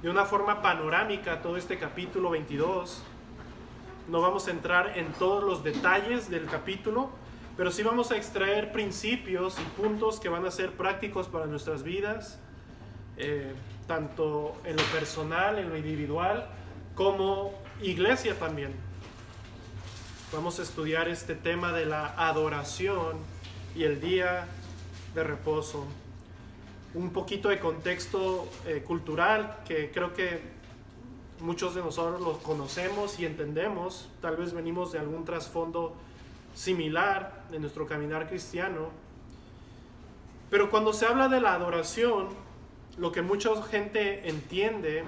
de una forma panorámica todo este capítulo 22. No vamos a entrar en todos los detalles del capítulo, pero sí vamos a extraer principios y puntos que van a ser prácticos para nuestras vidas, tanto en lo personal, en lo individual, como iglesia también. Vamos a estudiar este tema de la adoración y el día de reposo. Un poquito de contexto cultural que creo que muchos de nosotros lo conocemos y entendemos. Tal vez venimos de algún trasfondo similar de nuestro caminar cristiano. Pero cuando se habla de la adoración, lo que mucha gente entiende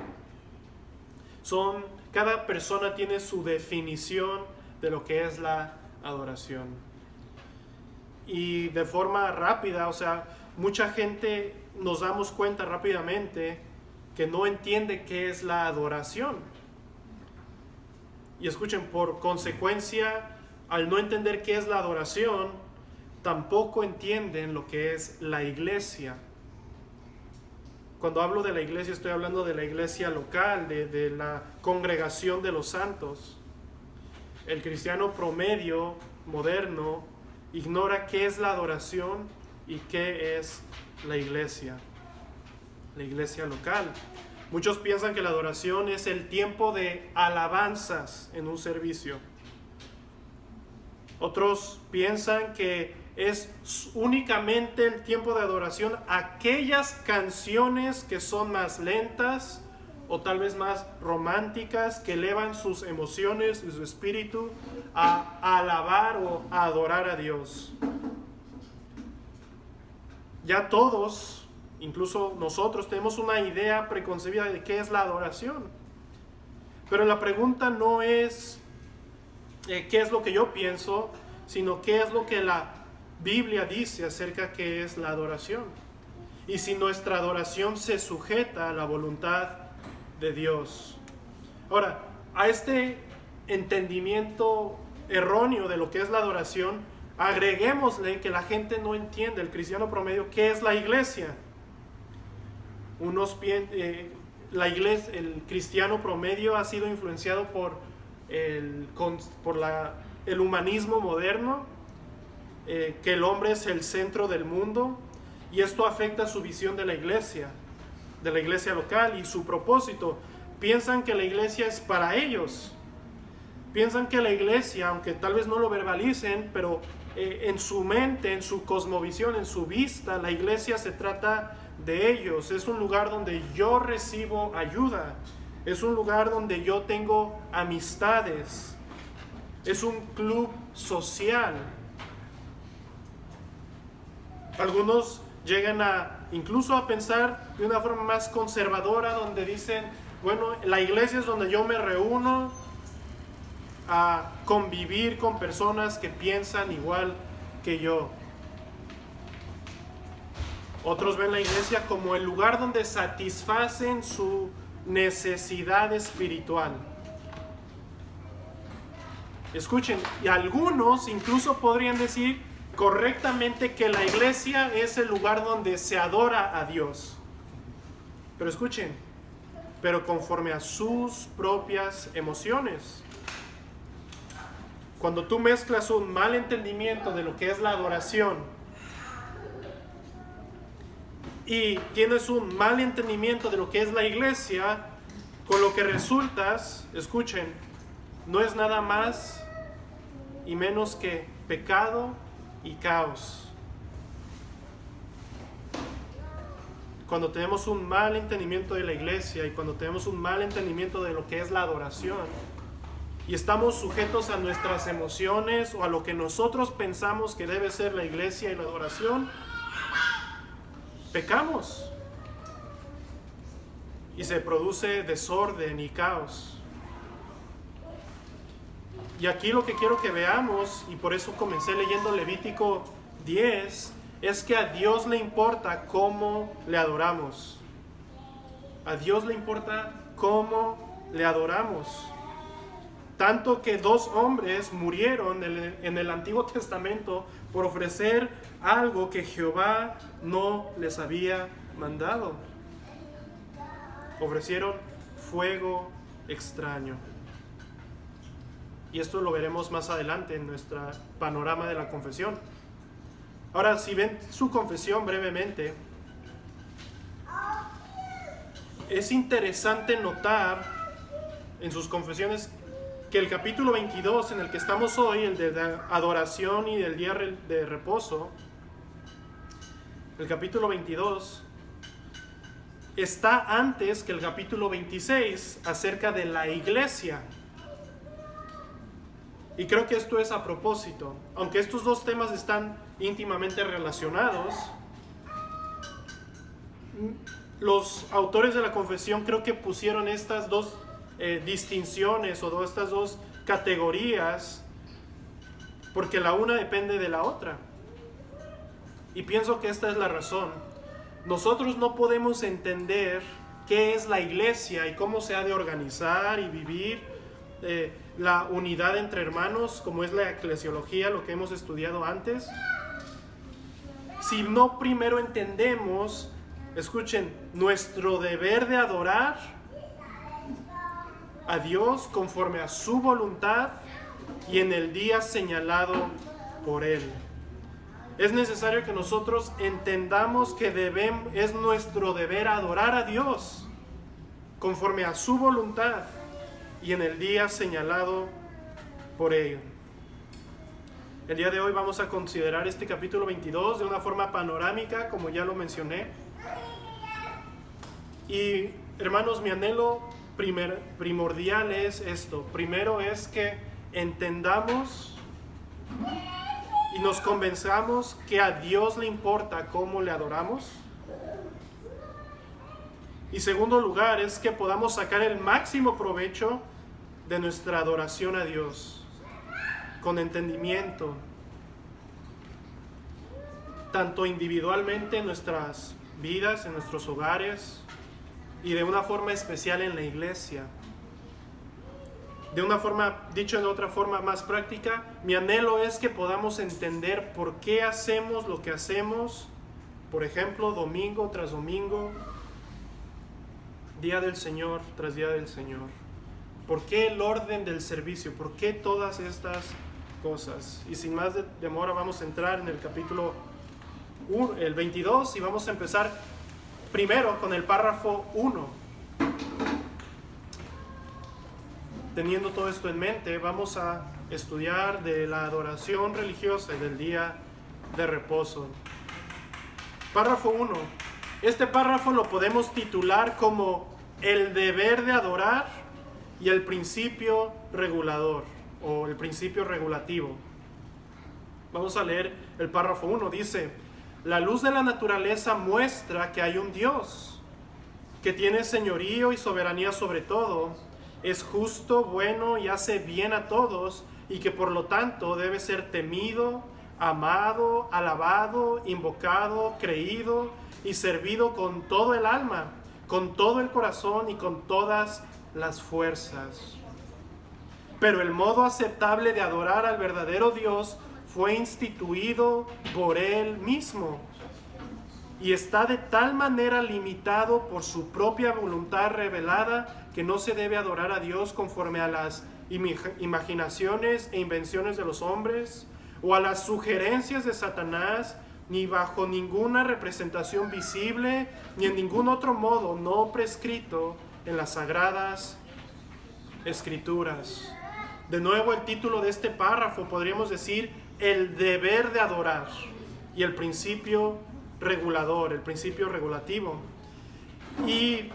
cada persona tiene su definición de lo que es la adoración. Y de forma rápida, mucha gente nos damos cuenta rápidamente que no entiende qué es la adoración. Y escuchen, por consecuencia, al no entender qué es la adoración, tampoco entienden lo que es la iglesia. Cuando hablo de la iglesia, estoy hablando de la iglesia local, de la congregación de los santos. El cristiano promedio, moderno, ignora qué es la adoración y qué es la iglesia local. Muchos piensan que la adoración es el tiempo de alabanzas en un servicio. Otros piensan que es únicamente el tiempo de adoración aquellas canciones que son más lentas o tal vez más románticas, que elevan sus emociones y su espíritu a alabar o a adorar a Dios. Ya todos, incluso nosotros, tenemos una idea preconcebida de qué es la adoración. Pero la pregunta no es qué es lo que yo pienso, sino qué es lo que la Biblia dice acerca de qué es la adoración. Y si nuestra adoración se sujeta a la voluntad de Dios. Ahora, a este entendimiento erróneo de lo que es la adoración, agreguémosle que la gente no entiende, el cristiano promedio, qué es la iglesia. El cristiano promedio ha sido influenciado por el humanismo moderno, que el hombre es el centro del mundo, y esto afecta su visión de la iglesia local y su propósito. Piensan que la iglesia es para ellos. Piensan que la iglesia, aunque tal vez no lo verbalicen, pero en su mente, en su cosmovisión, en su vista, la iglesia se trata de ellos. Es un lugar donde yo recibo ayuda. Es un lugar donde yo tengo amistades. Es un club social. Algunos llegan incluso a pensar de una forma más conservadora, donde dicen, bueno, la iglesia es donde yo me reúno a convivir con personas que piensan igual que yo. Otros ven la iglesia como el lugar donde satisfacen su necesidad espiritual. Escuchen, y algunos incluso podrían decir correctamente que la iglesia es el lugar donde se adora a Dios. Pero escuchen, pero conforme a sus propias emociones. Cuando tú mezclas un mal entendimiento de lo que es la adoración y tienes un mal entendimiento de lo que es la iglesia, con lo que resultas, escuchen, no es nada más y menos que pecado y caos. Cuando tenemos un mal entendimiento de la iglesia y cuando tenemos un mal entendimiento de lo que es la adoración y estamos sujetos a nuestras emociones o a lo que nosotros pensamos que debe ser la iglesia y la adoración, pecamos y se produce desorden y caos. Y aquí lo que quiero que veamos, y por eso comencé leyendo Levítico 10, es que a Dios le importa cómo le adoramos. A Dios le importa cómo le adoramos. Tanto que 2 hombres murieron en el Antiguo Testamento por ofrecer algo que Jehová no les había mandado. ofrecieron fuego extraño. Y esto lo veremos más adelante en nuestro panorama de la confesión. Ahora, si ven su confesión brevemente, es interesante notar en sus confesiones que el capítulo 22 en el que estamos hoy, el de la adoración y del día de reposo, el capítulo 22 está antes que el capítulo 26 acerca de la iglesia. Y creo que esto es a propósito. Aunque estos dos temas están íntimamente relacionados, los autores de la confesión creo que pusieron estas dos distinciones o estas dos categorías porque la una depende de la otra. Y pienso que esta es la razón. Nosotros no podemos entender qué es la iglesia y cómo se ha de organizar y vivir la unidad entre hermanos, como es la eclesiología, lo que hemos estudiado antes, si no primero entendemos, escuchen, nuestro deber de adorar a Dios conforme a su voluntad y en el día señalado por Él. Es necesario que nosotros entendamos que es nuestro deber adorar a Dios conforme a su voluntad y en el día señalado por Él. El día de hoy vamos a considerar este capítulo 22 de una forma panorámica, como ya lo mencioné. Y hermanos, mi anhelo primordial es esto. Primero es que entendamos y nos convenzamos que a Dios le importa cómo le adoramos. Y segundo lugar es que podamos sacar el máximo provecho de nuestra adoración a Dios, con entendimiento, tanto individualmente en nuestras vidas, en nuestros hogares, y de una forma especial en la iglesia. De una forma, dicho de otra forma más práctica, mi anhelo es que podamos entender por qué hacemos lo que hacemos, por ejemplo, domingo tras domingo, día del Señor tras día del Señor. ¿Por qué el orden del servicio? ¿Por qué todas estas cosas? Y sin más demora vamos a entrar en el capítulo 1, el 22, y vamos a empezar primero con el párrafo 1. Teniendo todo esto en mente, vamos a estudiar de la adoración religiosa y del día de reposo. Párrafo 1. Este párrafo lo podemos titular como el deber de adorar y el principio regulador o el principio regulativo. Vamos a leer el párrafo 1. Dice: la luz de la naturaleza muestra que hay un Dios, que tiene señorío y soberanía sobre todo, es justo, bueno y hace bien a todos, y que por lo tanto debe ser temido, amado, alabado, invocado, creído y servido con todo el alma, con todo el corazón y con todas las fuerzas. Pero el modo aceptable de adorar al verdadero Dios fue instituido por Él mismo y está de tal manera limitado por su propia voluntad revelada que no se debe adorar a Dios conforme a las imaginaciones e invenciones de los hombres o a las sugerencias de Satanás, ni bajo ninguna representación visible, ni en ningún otro modo no prescrito en las sagradas escrituras. De nuevo, el título de este párrafo podríamos decir el deber de adorar y el principio regulador, el principio regulativo. Y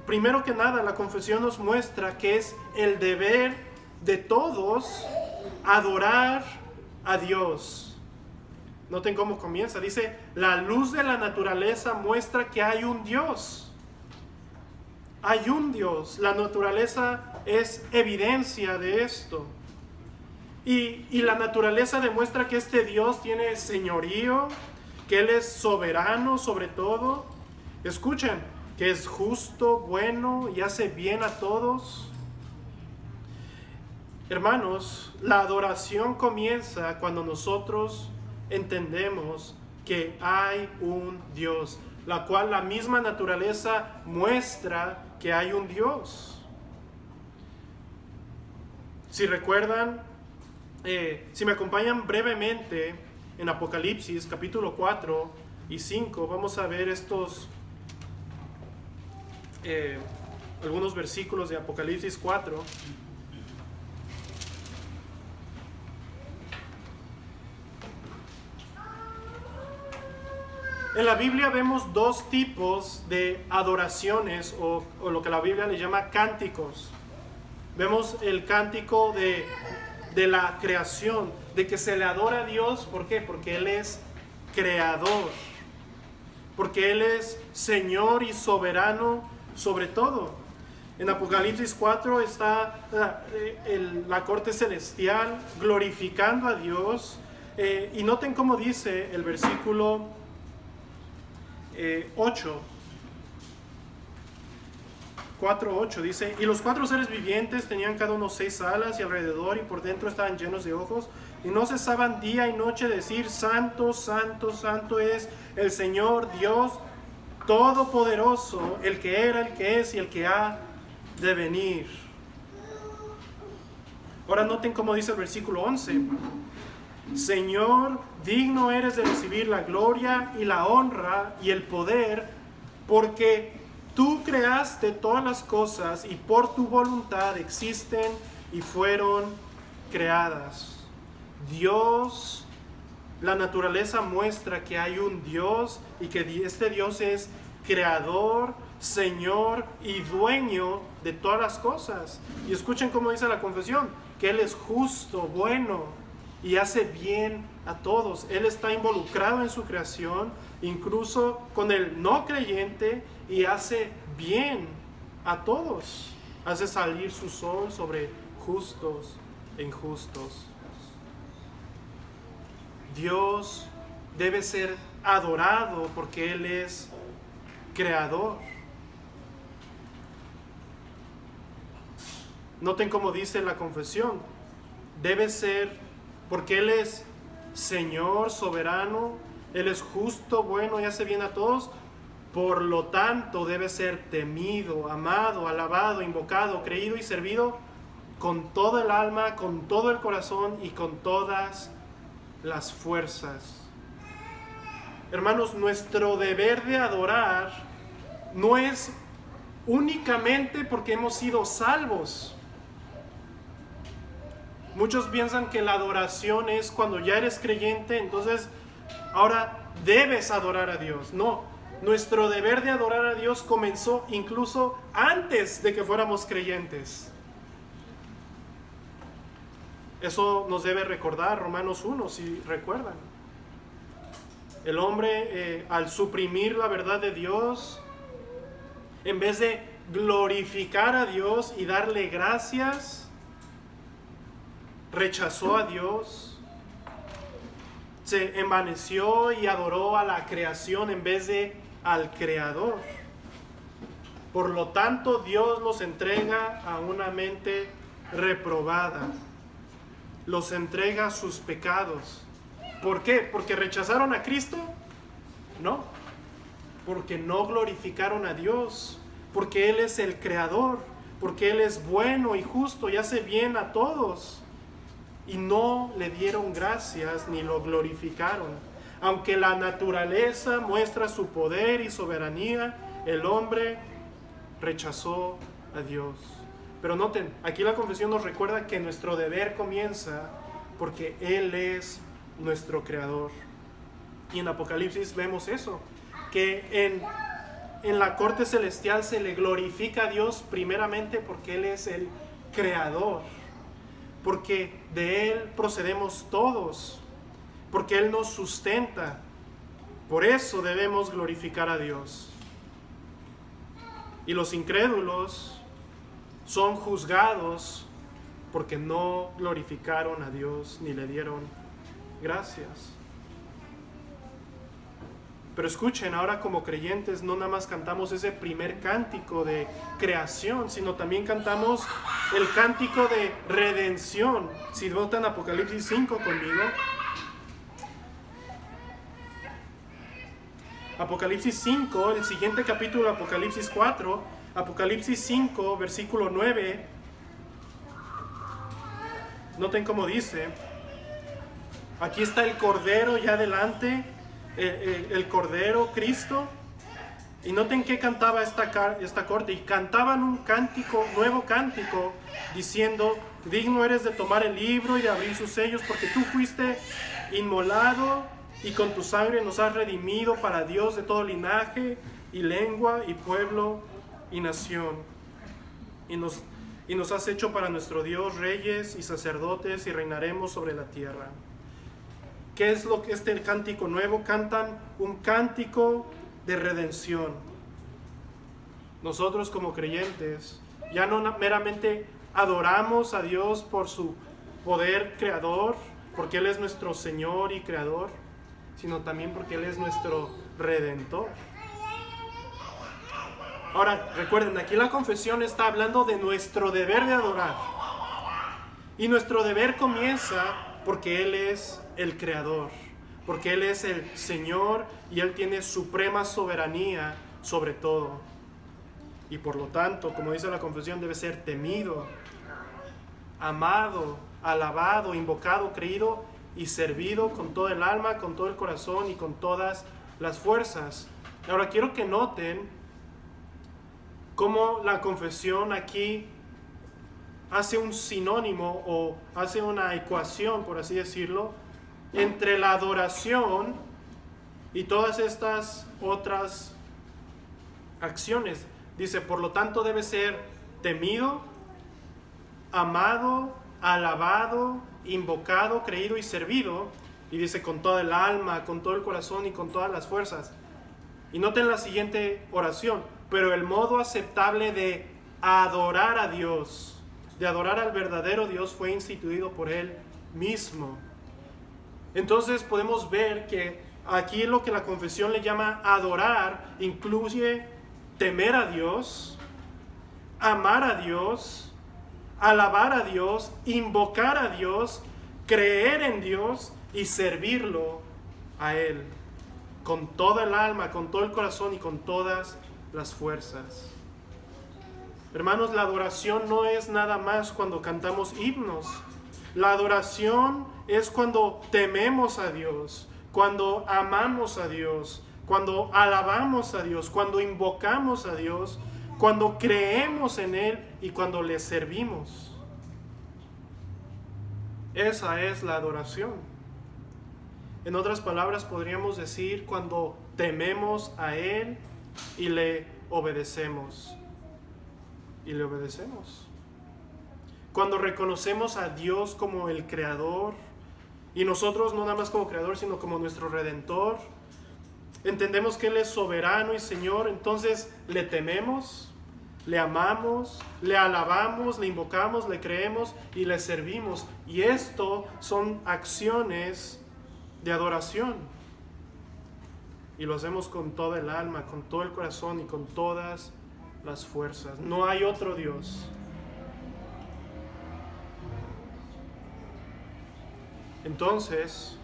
primero que nada, la confesión nos muestra que es el deber de todos adorar a Dios. Noten cómo comienza. Dice: la luz de la naturaleza muestra que hay un Dios. Hay un Dios. La naturaleza es evidencia de esto. Y la naturaleza demuestra que este Dios tiene señorío, que Él es soberano sobre todo. Escuchen, que es justo, bueno y hace bien a todos. Hermanos, la adoración comienza cuando nosotros entendemos que hay un Dios, la cual la misma naturaleza muestra que hay un Dios. Si recuerdan, si me acompañan brevemente en Apocalipsis capítulo 4 y 5, vamos a ver algunos versículos de Apocalipsis 4. En la Biblia vemos dos tipos de adoraciones o lo que la Biblia le llama cánticos. Vemos el cántico de la creación, de que se le adora a Dios. ¿Por qué? Porque Él es creador, porque Él es Señor y soberano sobre todo. En Apocalipsis 4 está la corte celestial glorificando a Dios. Y noten cómo dice el versículo 8. 4:8 dice: y los 4 seres vivientes tenían cada uno 6 alas y alrededor y por dentro estaban llenos de ojos, y no cesaban día y noche de decir: Santo, santo, santo es el Señor Dios Todopoderoso, el que era, el que es y el que ha de venir. Ahora noten cómo dice el versículo 11: Señor, digno eres de recibir la gloria y la honra y el poder, porque tú creaste todas las cosas y por tu voluntad existen y fueron creadas. Dios, la naturaleza muestra que hay un Dios y que este Dios es creador, Señor y dueño de todas las cosas. Y escuchen cómo dice la confesión, que Él es justo, bueno y hace bien a todos. Él está involucrado en su creación, incluso con el no creyente, y hace bien a todos. Hace salir su sol sobre justos e injustos. Dios debe ser adorado porque Él es creador. Noten cómo dice la confesión. Debe ser porque Él es Señor soberano, Él es justo, bueno y hace bien a todos. Por lo tanto debe ser temido, amado, alabado, invocado, creído y servido con todo el alma, con todo el corazón y con todas las fuerzas. Hermanos, nuestro deber de adorar no es únicamente porque hemos sido salvos. Muchos piensan que la adoración es cuando ya eres creyente, entonces ahora debes adorar a Dios. No, nuestro deber de adorar a Dios comenzó incluso antes de que fuéramos creyentes. Eso nos debe recordar Romanos 1, si recuerdan. El hombre, al suprimir la verdad de Dios, en vez de glorificar a Dios y darle gracias, rechazó a Dios, se envaneció y adoró a la creación en vez de al Creador. Por lo tanto, Dios los entrega a una mente reprobada, los entrega a sus pecados. ¿Por qué? ¿Porque rechazaron a Cristo? No, porque no glorificaron a Dios, porque Él es el Creador, porque Él es bueno y justo y hace bien a todos. Y no le dieron gracias ni lo glorificaron. Aunque la naturaleza muestra su poder y soberanía, el hombre rechazó a Dios. Pero noten, aquí la confesión nos recuerda que nuestro deber comienza porque Él es nuestro creador. Y en Apocalipsis vemos eso, que en la corte celestial se le glorifica a Dios primeramente porque Él es el creador, porque de Él procedemos todos, porque Él nos sustenta. Por eso debemos glorificar a Dios. Y los incrédulos son juzgados porque no glorificaron a Dios ni le dieron gracias. Pero escuchen, ahora como creyentes no nada más cantamos ese primer cántico de creación, sino también cantamos el cántico de redención. Si votan Apocalipsis 5 conmigo. Apocalipsis 5, el siguiente capítulo, Apocalipsis 4, Apocalipsis 5, versículo 9. Noten cómo dice. Aquí está el Cordero ya delante, el Cordero, Cristo. Y noten que cantaba esta corte. Y cantaban un cántico, nuevo cántico, diciendo: digno eres de tomar el libro y de abrir sus sellos, porque tú fuiste inmolado y con tu sangre nos has redimido para Dios de todo linaje y lengua y pueblo y nación. Y nos has hecho para nuestro Dios reyes y sacerdotes, y reinaremos sobre la tierra. ¿Qué es lo que este cántico nuevo? Cantan un cántico de redención. Nosotros como creyentes ya no meramente adoramos a Dios por su poder creador, porque Él es nuestro Señor y Creador, sino también porque Él es nuestro Redentor. Ahora, recuerden, aquí la confesión está hablando de nuestro deber de adorar. Y nuestro deber comienza porque Él es el Creador, porque Él es el Señor y Él tiene suprema soberanía sobre todo. Y por lo tanto, como dice la confesión, debe ser temido, amado, alabado, invocado, creído y servido con todo el alma, con todo el corazón y con todas las fuerzas. Ahora quiero que noten cómo la confesión aquí hace un sinónimo o hace una ecuación, por así decirlo, entre la adoración y todas estas otras acciones. Dice, por lo tanto debe ser temido, amado, alabado, invocado, creído y servido. Y dice, con toda el alma, con todo el corazón y con todas las fuerzas. Y noten la siguiente oración: pero el modo aceptable de adorar a Dios, de adorar al verdadero Dios, fue instituido por Él mismo. Entonces podemos ver que aquí lo que la confesión le llama adorar incluye temer a Dios, amar a Dios, alabar a Dios, invocar a Dios, creer en Dios y servirlo a Él con toda el alma, con todo el corazón y con todas las fuerzas. Hermanos, la adoración no es nada más cuando cantamos himnos. La adoración es cuando tememos a Dios, cuando amamos a Dios, cuando alabamos a Dios, cuando invocamos a Dios, cuando creemos en Él y cuando le servimos. Esa es la adoración. En otras palabras, podríamos decir cuando tememos a Él y le obedecemos. Y le obedecemos. Cuando reconocemos a Dios como el Creador, y nosotros no nada más como Creador, sino como nuestro Redentor, entendemos que Él es soberano y Señor, entonces le tememos, le amamos, le alabamos, le invocamos, le creemos y le servimos. Y esto son acciones de adoración. Y lo hacemos con toda el alma, con todo el corazón y con todas las fuerzas. No hay otro Dios. Entonces,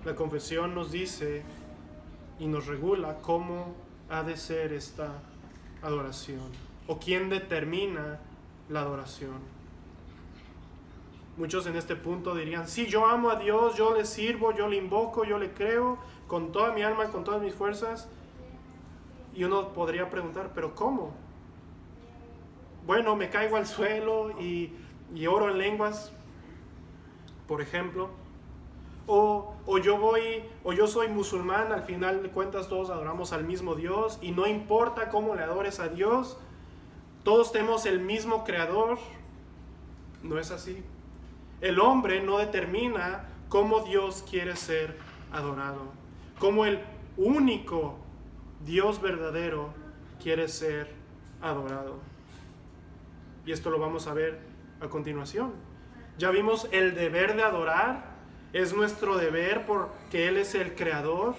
la confesión nos dice y nos regula cómo ha de ser esta adoración, o quién determina la adoración. Muchos en este punto dirían: sí, yo amo a Dios, yo le sirvo, yo le invoco, yo le creo con toda mi alma, con todas mis fuerzas. Y uno podría preguntar: ¿pero cómo? Bueno, me caigo al suelo y oro en lenguas, por ejemplo. O yo soy musulmán, al final de cuentas todos adoramos al mismo Dios y no importa cómo le adores a Dios, todos tenemos el mismo Creador. No es así. El hombre no determina cómo Dios quiere ser adorado, cómo el único Dios verdadero quiere ser adorado. Y esto lo vamos a ver a continuación. Ya vimos el deber de adorar. Es nuestro deber porque Él es el Creador.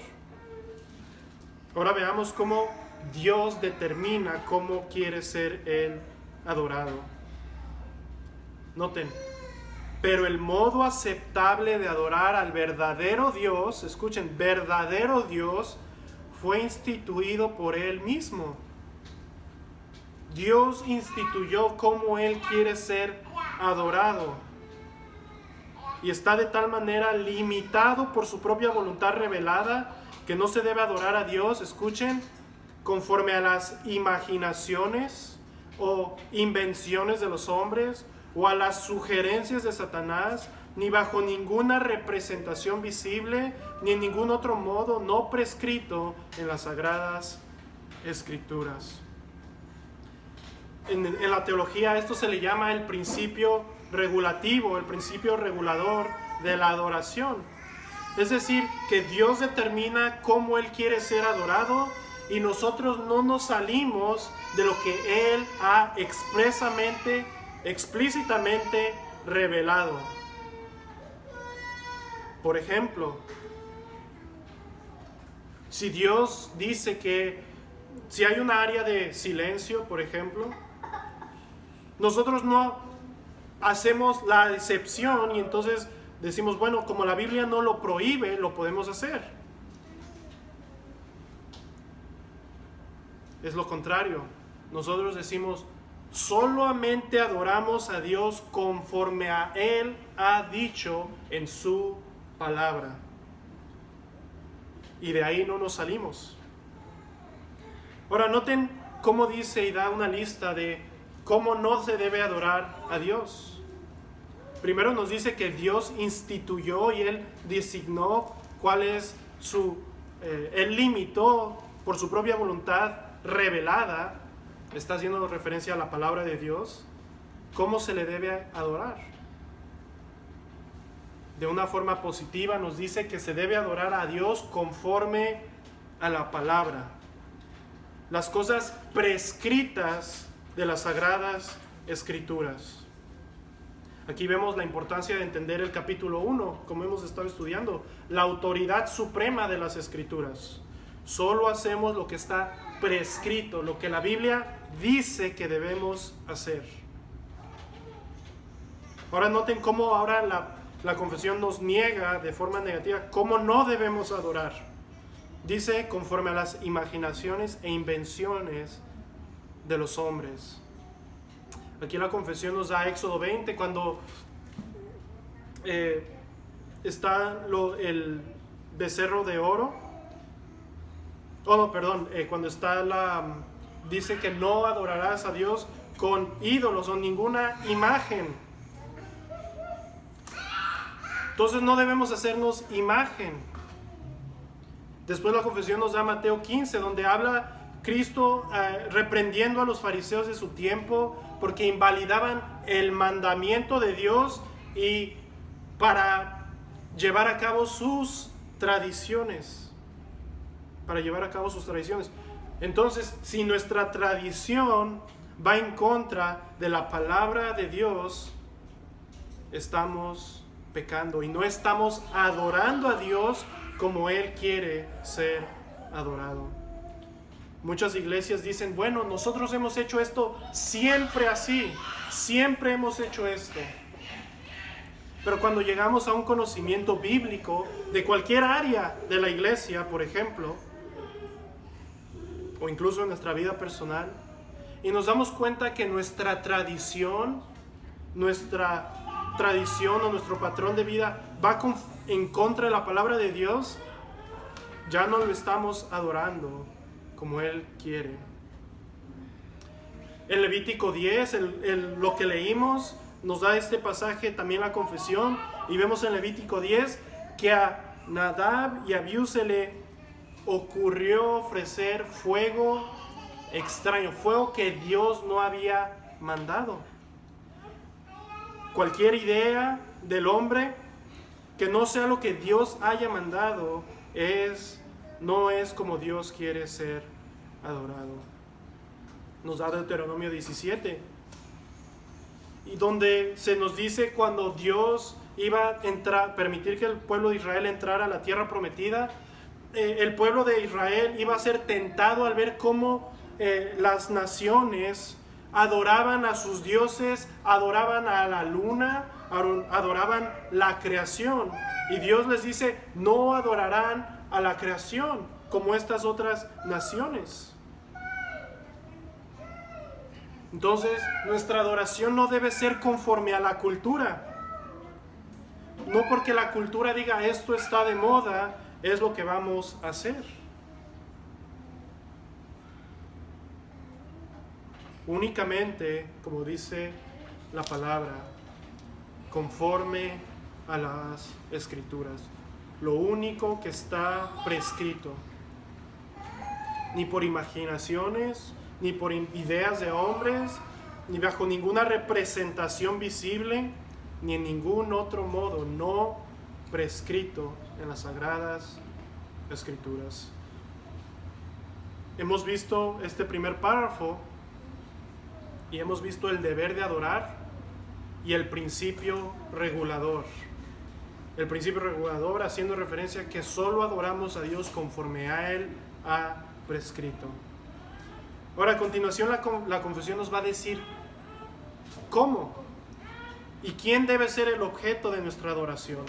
Ahora veamos cómo Dios determina cómo quiere ser Él adorado. Noten, pero el modo aceptable de adorar al verdadero Dios, escuchen, verdadero Dios, fue instituido por Él mismo. Dios instituyó cómo Él quiere ser adorado. Y está de tal manera limitado por su propia voluntad revelada que no se debe adorar a Dios, escuchen, conforme a las imaginaciones o invenciones de los hombres o a las sugerencias de Satanás, ni bajo ninguna representación visible, ni en ningún otro modo no prescrito en las Sagradas Escrituras. En la teología esto se le llama el principio regulativo, el principio regulador de la adoración. Es decir, que Dios determina cómo Él quiere ser adorado y nosotros no nos salimos de lo que Él ha explícitamente revelado. Por ejemplo, si Dios dice que si hay una área de silencio, por ejemplo, nosotros no hacemos la excepción y entonces decimos, bueno, como la Biblia no lo prohíbe, lo podemos hacer. Es lo contrario. Nosotros decimos, solamente adoramos a Dios conforme a Él ha dicho en su palabra. Y de ahí no nos salimos. Ahora noten cómo dice y da una lista de cómo no se debe adorar a Dios. Primero nos dice que Dios instituyó y Él designó cuál es Él limitó por su propia voluntad revelada, está haciendo referencia a la palabra de Dios, cómo se le debe adorar. De una forma positiva nos dice que se debe adorar a Dios conforme a la palabra. Las cosas prescritas de las Sagradas Escrituras. Aquí vemos la importancia de entender el capítulo 1, como hemos estado estudiando, la autoridad suprema de las Escrituras. Solo hacemos lo que está prescrito, lo que la Biblia dice que debemos hacer. Ahora noten cómo ahora la confesión nos niega de forma negativa cómo no debemos adorar. Dice conforme a las imaginaciones e invenciones de los hombres. Aquí la confesión nos da Éxodo 20 cuando está el becerro de oro. Cuando está dice que no adorarás a Dios con ídolos o ninguna imagen. Entonces no debemos hacernos imagen. Después la confesión nos da Mateo 15, donde habla Cristo reprendiendo a los fariseos de su tiempo porque invalidaban el mandamiento de Dios y para llevar a cabo sus tradiciones. Entonces, si nuestra tradición va en contra de la palabra de Dios, estamos pecando y no estamos adorando a Dios como Él quiere ser adorado. Muchas iglesias dicen, bueno, nosotros hemos hecho esto siempre así, siempre hemos hecho esto. Pero cuando llegamos a un conocimiento bíblico de cualquier área de la iglesia, por ejemplo, o incluso en nuestra vida personal, y nos damos cuenta que nuestra tradición o nuestro patrón de vida va en contra de la palabra de Dios, ya no lo estamos adorando como Él quiere. En Levítico 10, lo que leímos, nos da este pasaje también la confesión, y vemos en Levítico 10 que a Nadab y Abiú se le ocurrió ofrecer fuego extraño, fuego que Dios no había mandado. Cualquier idea del hombre que no sea lo que Dios haya mandado no es como Dios quiere ser adorado. Nos da Deuteronomio 17, y donde se nos dice cuando Dios iba a permitir que el pueblo de Israel entrara a la tierra prometida, el pueblo de Israel iba a ser tentado al ver cómo las naciones adoraban a sus dioses, adoraban a la luna, adoraban la creación. Y Dios les dice, no adorarán a la creación como estas otras naciones. Entonces, nuestra adoración no debe ser conforme a la cultura. No porque la cultura diga esto está de moda, es lo que vamos a hacer. Únicamente, como dice la palabra, conforme a las Escrituras. Lo único que está prescrito. Ni por imaginaciones, ni por ideas de hombres, ni bajo ninguna representación visible, ni en ningún otro modo no prescrito en las Sagradas Escrituras. Hemos visto este primer párrafo y hemos visto el deber de adorar y el principio regulador. El principio regulador haciendo referencia a que solo adoramos a Dios conforme a Él ha prescrito. Ahora, a continuación, la confesión nos va a decir cómo y quién debe ser el objeto de nuestra adoración.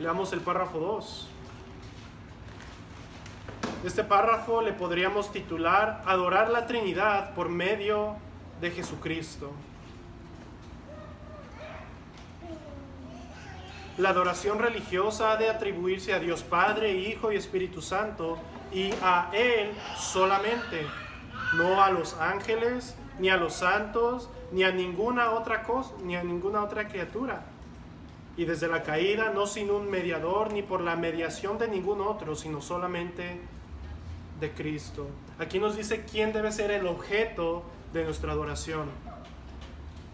Leamos el párrafo 2. Este párrafo le podríamos titular Adorar la Trinidad por medio de Jesucristo. La adoración religiosa ha de atribuirse a Dios Padre, Hijo y Espíritu Santo, y a Él solamente, no a los ángeles, ni a los santos, ni a ninguna otra cosa, ni a ninguna otra criatura. Y desde la caída, no sin un mediador, ni por la mediación de ningún otro, sino solamente de Cristo. Aquí nos dice quién debe ser el objeto de nuestra adoración.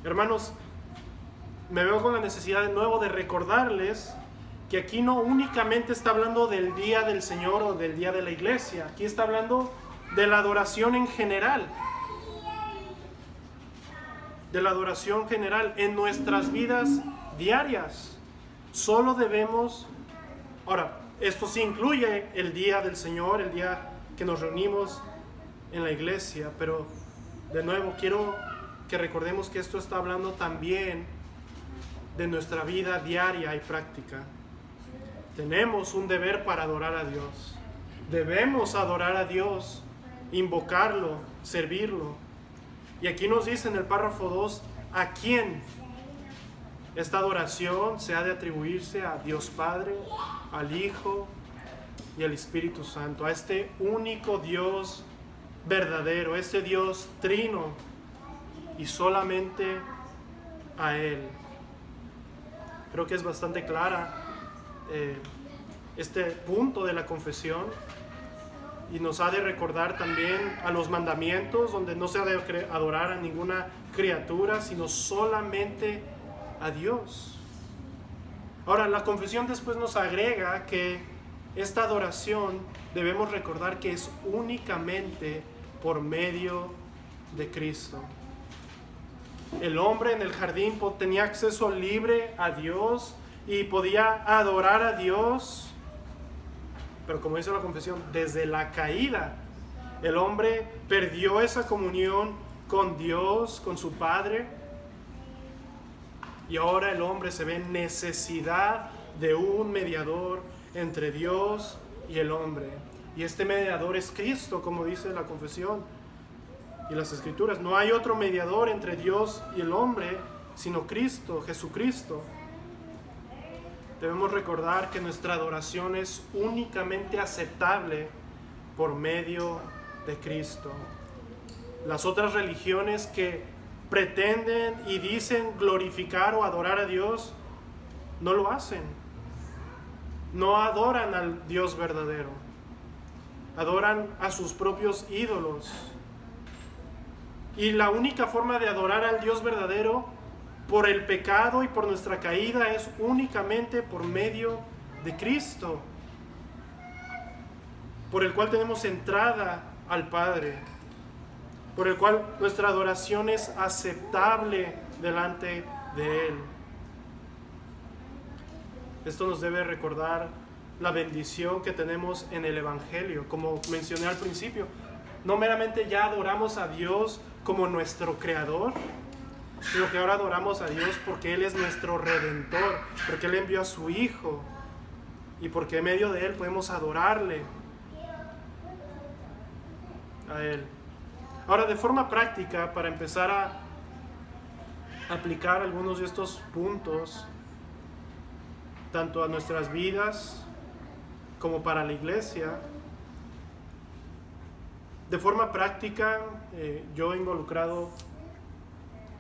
Hermanos, me veo con la necesidad de nuevo de recordarles que aquí no únicamente está hablando del día del Señor o del día de la iglesia, aquí está hablando de la adoración en general. De la adoración general en nuestras vidas diarias. Solo debemos, ahora, esto sí incluye el día del Señor, el día que nos reunimos en la iglesia, pero de nuevo quiero que recordemos que esto está hablando también de nuestra vida diaria y práctica. Tenemos un deber para adorar a Dios. Debemos adorar a Dios, invocarlo, servirlo. Y aquí nos dice en el párrafo 2, ¿a quién? Esta adoración se ha de atribuirse a Dios Padre, al Hijo y al Espíritu Santo, a este único Dios verdadero, este Dios trino, y solamente a Él. Creo que es bastante clara este punto de la confesión, y nos ha de recordar también a los mandamientos, donde no se ha de adorar a ninguna criatura, sino solamente a Dios. Ahora, la confesión después nos agrega que esta adoración debemos recordar que es únicamente por medio de Cristo. El hombre en el jardín tenía acceso libre a Dios y podía adorar a Dios, pero como dice la confesión, desde la caída, el hombre perdió esa comunión con Dios, con su Padre, y ahora el hombre se ve en necesidad de un mediador entre Dios y el hombre. Y este mediador es Cristo, como dice la confesión y las Escrituras. No hay otro mediador entre Dios y el hombre, sino Cristo, Jesucristo. Debemos recordar que nuestra adoración es únicamente aceptable por medio de Cristo. Las otras religiones que pretenden y dicen glorificar o adorar a Dios, no lo hacen. No adoran al Dios verdadero. Adoran a sus propios ídolos. Y la única forma de adorar al Dios verdadero por el pecado y por nuestra caída es únicamente por medio de Cristo, por el cual tenemos entrada al Padre, por el cual nuestra adoración es aceptable delante de Él. Esto nos debe recordar la bendición que tenemos en el Evangelio. Como mencioné al principio, no meramente ya adoramos a Dios como nuestro Creador, sino que ahora adoramos a Dios porque Él es nuestro Redentor, porque Él envió a su Hijo y porque en medio de Él podemos adorarle a Él. Ahora, de forma práctica, para empezar a aplicar algunos de estos puntos, tanto a nuestras vidas como para la iglesia, de forma práctica, yo he involucrado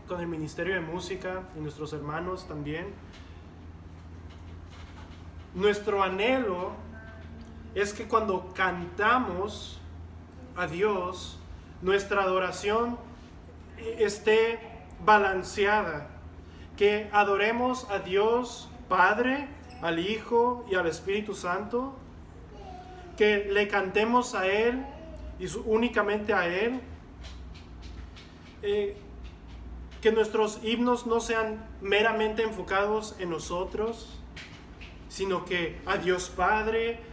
con el Ministerio de Música y nuestros hermanos también. Nuestro anhelo es que cuando cantamos a Dios, nuestra adoración esté balanceada, que adoremos a Dios Padre, al Hijo y al Espíritu Santo, que le cantemos a Él y únicamente a Él, que nuestros himnos no sean meramente enfocados en nosotros, sino que a Dios Padre,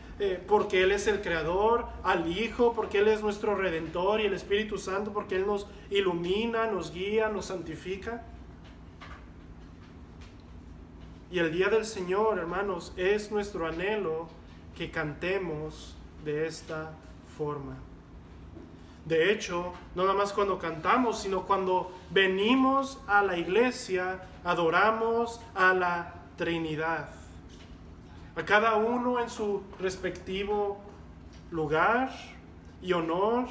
porque Él es el Creador, al Hijo, porque Él es nuestro Redentor, y el Espíritu Santo, porque Él nos ilumina, nos guía, nos santifica. Y el día del Señor, hermanos, es nuestro anhelo que cantemos de esta forma. De hecho, no nada más cuando cantamos, sino cuando venimos a la iglesia, adoramos a la Trinidad. A cada uno en su respectivo lugar y honor.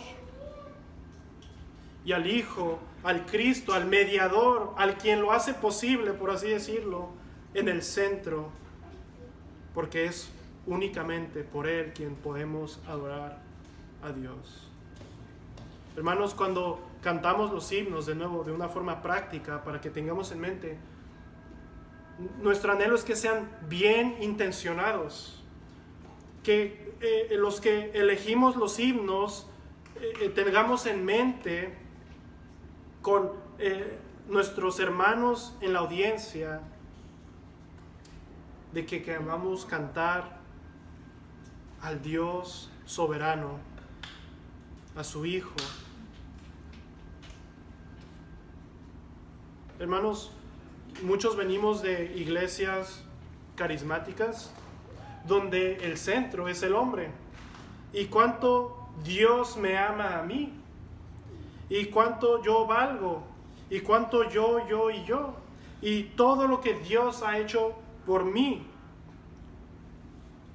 Y al Hijo, al Cristo, al mediador, al quien lo hace posible, por así decirlo, en el centro. Porque es únicamente por Él quien podemos adorar a Dios. Hermanos, cuando cantamos los himnos, de nuevo, de una forma práctica, para que tengamos en mente, nuestro anhelo es que sean bien intencionados, que los que elegimos los himnos tengamos en mente con nuestros hermanos en la audiencia, de que queramos cantar al Dios soberano, a su Hijo. Hermanos, muchos venimos de iglesias carismáticas donde el centro es el hombre. Y cuánto Dios me ama a mí. Y cuánto yo valgo. Y cuánto yo. Y todo lo que Dios ha hecho por mí.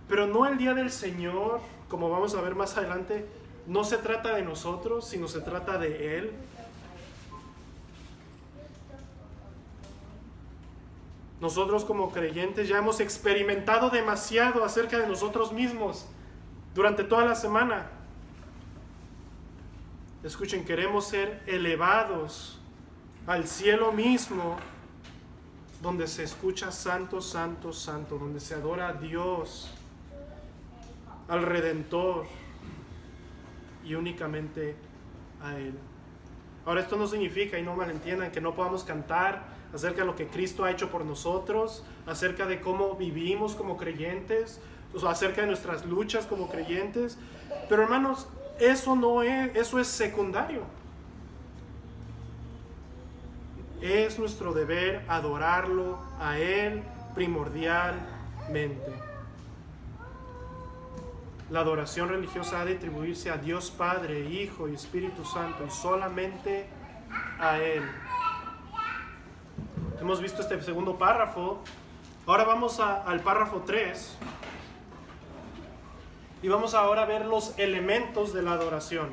Pero no el día del Señor, como vamos a ver más adelante, no se trata de nosotros, sino se trata de Él. Nosotros como creyentes ya hemos experimentado demasiado acerca de nosotros mismos durante toda la semana. Escuchen, queremos ser elevados al cielo mismo, donde se escucha santo, santo, santo, donde se adora a Dios, al Redentor y únicamente a Él. Ahora, esto no significa, y no malentiendan, que no podamos cantar acerca de lo que Cristo ha hecho por nosotros, acerca de cómo vivimos como creyentes, acerca de nuestras luchas como creyentes. Pero hermanos, eso es secundario. Es nuestro deber adorarlo a Él primordialmente. La adoración religiosa ha de atribuirse a Dios Padre, Hijo y Espíritu Santo, y solamente a Él. Hemos visto este segundo párrafo. Ahora vamos al párrafo 3. Y vamos ahora a ver los elementos de la adoración.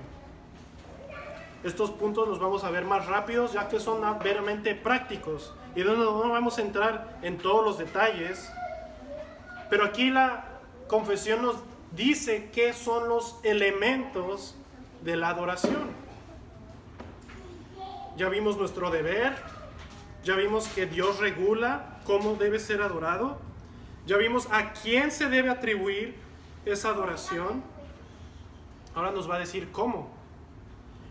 Estos puntos los vamos a ver más rápidos, ya que son meramente prácticos. Y no vamos a entrar en todos los detalles. Pero aquí la confesión nos dice qué son los elementos de la adoración. Ya vimos nuestro deber. Ya vimos que Dios regula cómo debe ser adorado. Ya vimos a quién se debe atribuir esa adoración. Ahora nos va a decir cómo.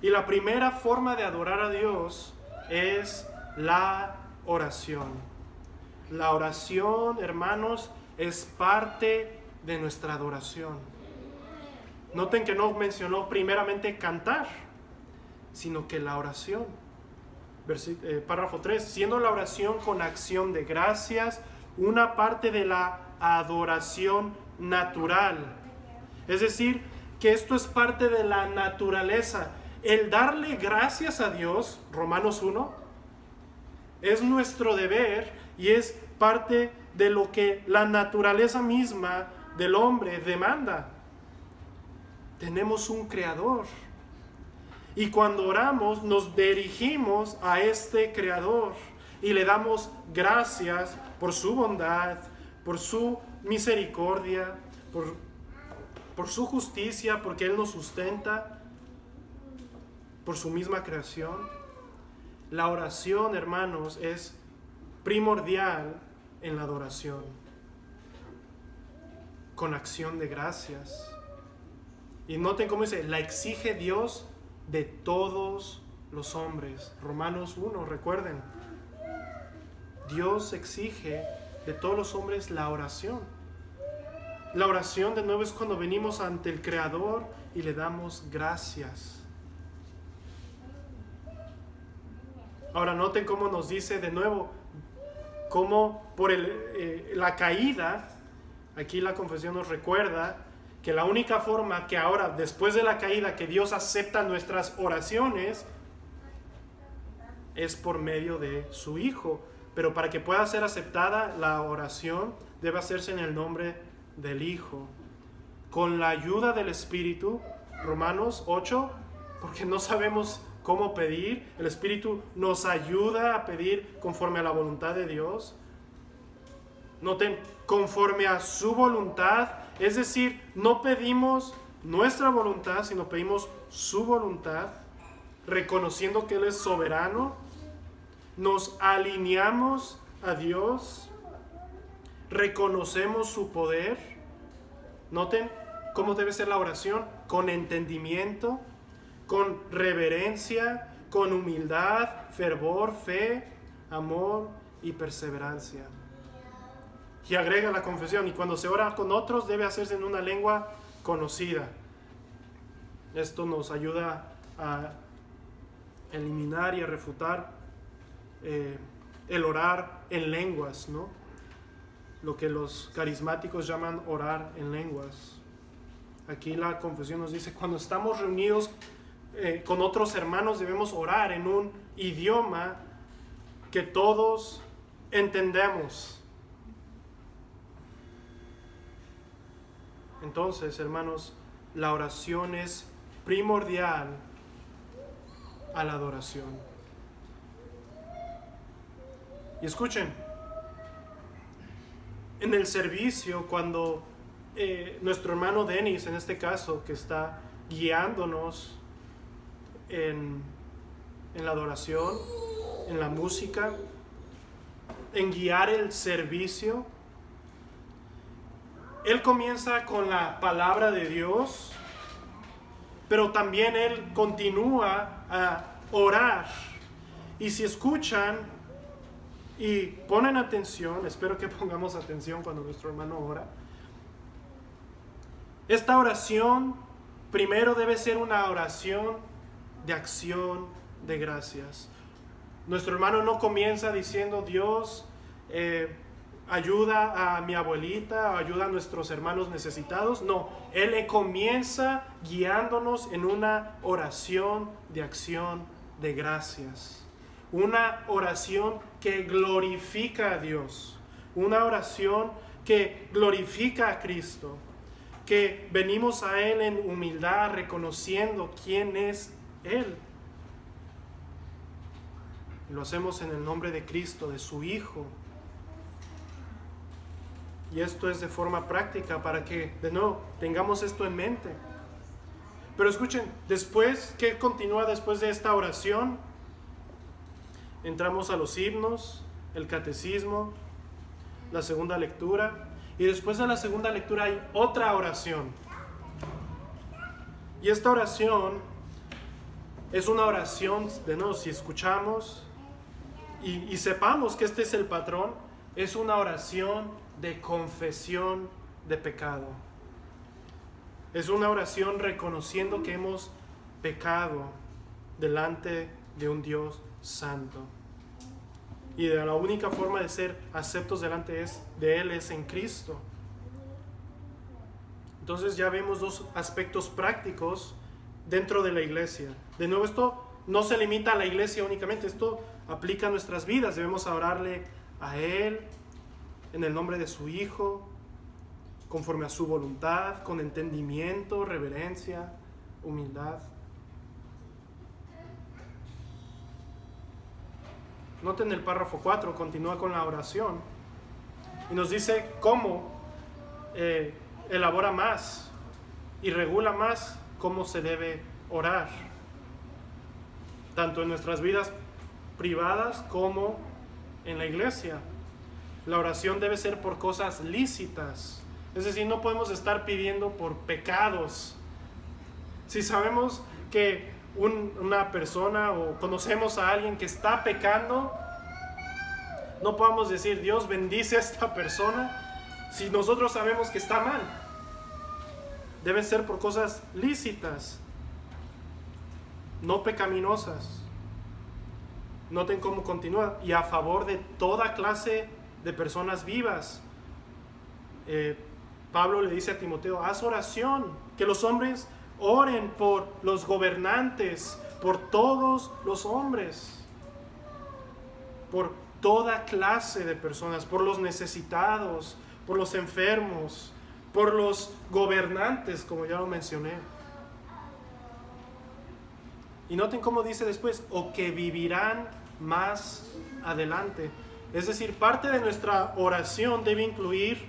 Y la primera forma de adorar a Dios es la oración. La oración, hermanos, es parte de nuestra adoración. Noten que no mencionó primeramente cantar, sino que la oración. Párrafo 3, siendo la oración con acción de gracias una parte de la adoración natural. Es decir, que esto es parte de la naturaleza. el darle gracias a Dios, Romanos 1, es nuestro deber y es parte de lo que la naturaleza misma del hombre demanda. Tenemos un Creador. Y cuando oramos nos dirigimos a este Creador y le damos gracias por su bondad, por su misericordia, por su justicia, porque Él nos sustenta, por su misma creación. La oración, hermanos, es primordial en la adoración, con acción de gracias. Y noten cómo dice, la exige Dios de todos los hombres. Romanos 1, recuerden. Dios exige de todos los hombres la oración. La oración, de nuevo, es cuando venimos ante el Creador y le damos gracias. Ahora noten cómo nos dice de nuevo, cómo por la caída, aquí la confesión nos recuerda que la única forma que ahora, después de la caída, que Dios acepta nuestras oraciones es por medio de su Hijo. Pero para que pueda ser aceptada la oración, debe hacerse en el nombre del Hijo, con la ayuda del Espíritu. Romanos 8, porque no sabemos cómo pedir, el Espíritu nos ayuda a pedir conforme a la voluntad de Dios. Noten, conforme a su voluntad, es decir, no pedimos nuestra voluntad, sino pedimos su voluntad, reconociendo que Él es soberano. Nos alineamos a Dios, reconocemos su poder. Noten cómo debe ser la oración: con entendimiento, con reverencia, con humildad, fervor, fe, amor y perseverancia. Y agrega la confesión, y cuando se ora con otros debe hacerse en una lengua conocida. Esto nos ayuda a eliminar y a refutar el orar en lenguas, ¿no? Lo que los carismáticos llaman orar en lenguas. Aquí la confesión nos dice, cuando estamos reunidos con otros hermanos, debemos orar en un idioma que todos entendemos. Entonces, hermanos, la oración es primordial a la adoración. Y escuchen, en el servicio, cuando nuestro hermano Denis, en este caso, que está guiándonos en la adoración, en la música, en guiar el servicio, él comienza con la palabra de Dios, pero también él continúa a orar. Y si escuchan y ponen atención, espero que pongamos atención cuando nuestro hermano ora, esta oración primero debe ser una oración de acción de gracias. Nuestro hermano no comienza diciendo, Dios, ayuda a mi abuelita, ayuda a nuestros hermanos necesitados. No, él comienza guiándonos en una oración de acción de gracias. Una oración que glorifica a Dios. Una oración que glorifica a Cristo. Que venimos a Él en humildad, reconociendo quién es Él. Y lo hacemos en el nombre de Cristo, de su Hijo. Y esto es de forma práctica para que, de nuevo, tengamos esto en mente. Pero escuchen, después, ¿qué continúa después de esta oración? Entramos a los himnos, el catecismo, la segunda lectura. Y después de la segunda lectura hay otra oración. Y esta oración es una oración, de nuevo, si escuchamos y sepamos que este es el patrón, es una oración de confesión de pecado. Es una oración reconociendo que hemos pecado delante de un Dios santo. Y de la única forma de ser aceptos delante de Él es en Cristo. Entonces ya vemos dos aspectos prácticos dentro de la iglesia. De nuevo, esto no se limita a la iglesia únicamente, esto aplica a nuestras vidas. Debemos orarle a Él en el nombre de su Hijo, conforme a su voluntad, con entendimiento, reverencia, humildad. Noten el párrafo 4, continúa con la oración y nos dice cómo elabora más y regula más cómo se debe orar, tanto en nuestras vidas privadas como en la iglesia. La oración debe ser por cosas lícitas, es decir, no podemos estar pidiendo por pecados. Si sabemos que una persona o conocemos a alguien que está pecando, no podemos decir Dios bendice a esta persona si nosotros sabemos que está mal. Deben ser por cosas lícitas, no pecaminosas. Noten cómo continúa: y a favor de toda clase de personas vivas. Pablo le dice a Timoteo: haz oración, que los hombres oren por los gobernantes, por todos los hombres, por toda clase de personas, por los necesitados, por los enfermos, por los gobernantes, como ya lo mencioné. Y noten cómo dice después: o que vivirán más adelante. Es decir, parte de nuestra oración debe incluir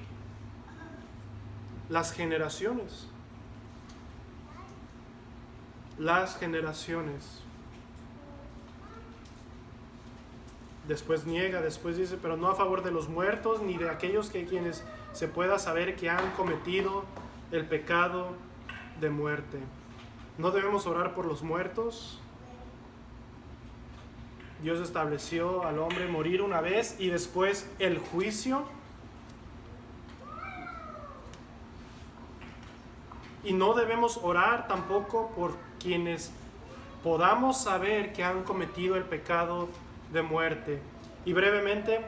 las generaciones. Las generaciones. Después niega, después dice: pero no a favor de los muertos, ni de aquellos que quienes se pueda saber que han cometido el pecado de muerte. No debemos orar por los muertos. Dios estableció al hombre morir una vez y después el juicio. Y no debemos orar tampoco por quienes podamos saber que han cometido el pecado de muerte. Y brevemente,